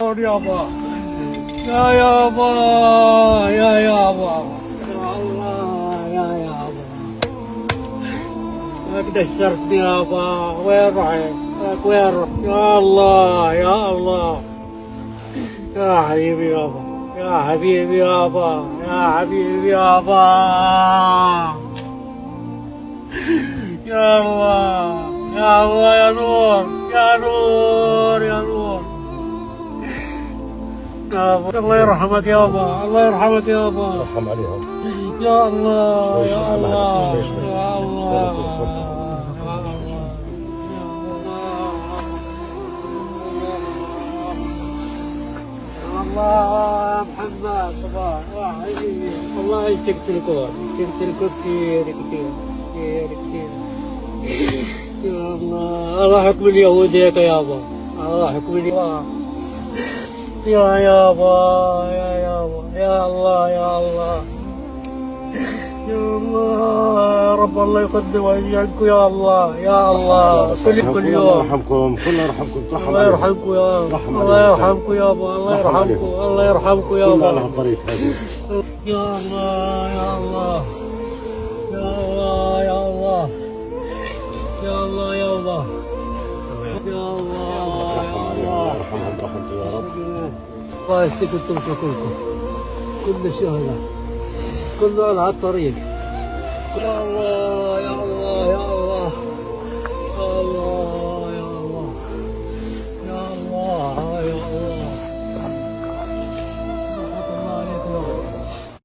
نور يابا. يا يابا يا يابا يا الله يا يابا. ما قدرت يابا. وين رحت؟ وين رحت؟ يا الله يا الله. يا حبيبي يابا يا حبيبي يابا يا حبيبي يابا. يا الله يا الله يا نور يا نور يا نور. الله يرحمك يابا. الله يرحمك يابا. رحم عليهم. يا الله شوي يا الله شوي شوي. يا الله. الله محمد صباح حبيبي. الله يشتقت لكم كثير كثير كثير كثير. يا الله الله حكم اليهود هيك يابا. الله حكم اليهود. يا يابا يا يابا يا الله يا الله يا الله. يا رب الله يقدم ويجعلكم يا الله يا الله. كل يوم الله يرحمكم. كلنا يرحمكم. الله يرحمكم يا الله يرحمكم يابا. الله يرحمكم. الله يرحمكم يابا. كلنا لهم طريق هذه. يا الله يا الله يا الله يا الله يا الله يا الله يا الله يا الله. يرحمهم برحمته يا رب. الله يشتكيكم كلكم. كل الشهداء كله على هالطريق. يا الله يا الله يا الله.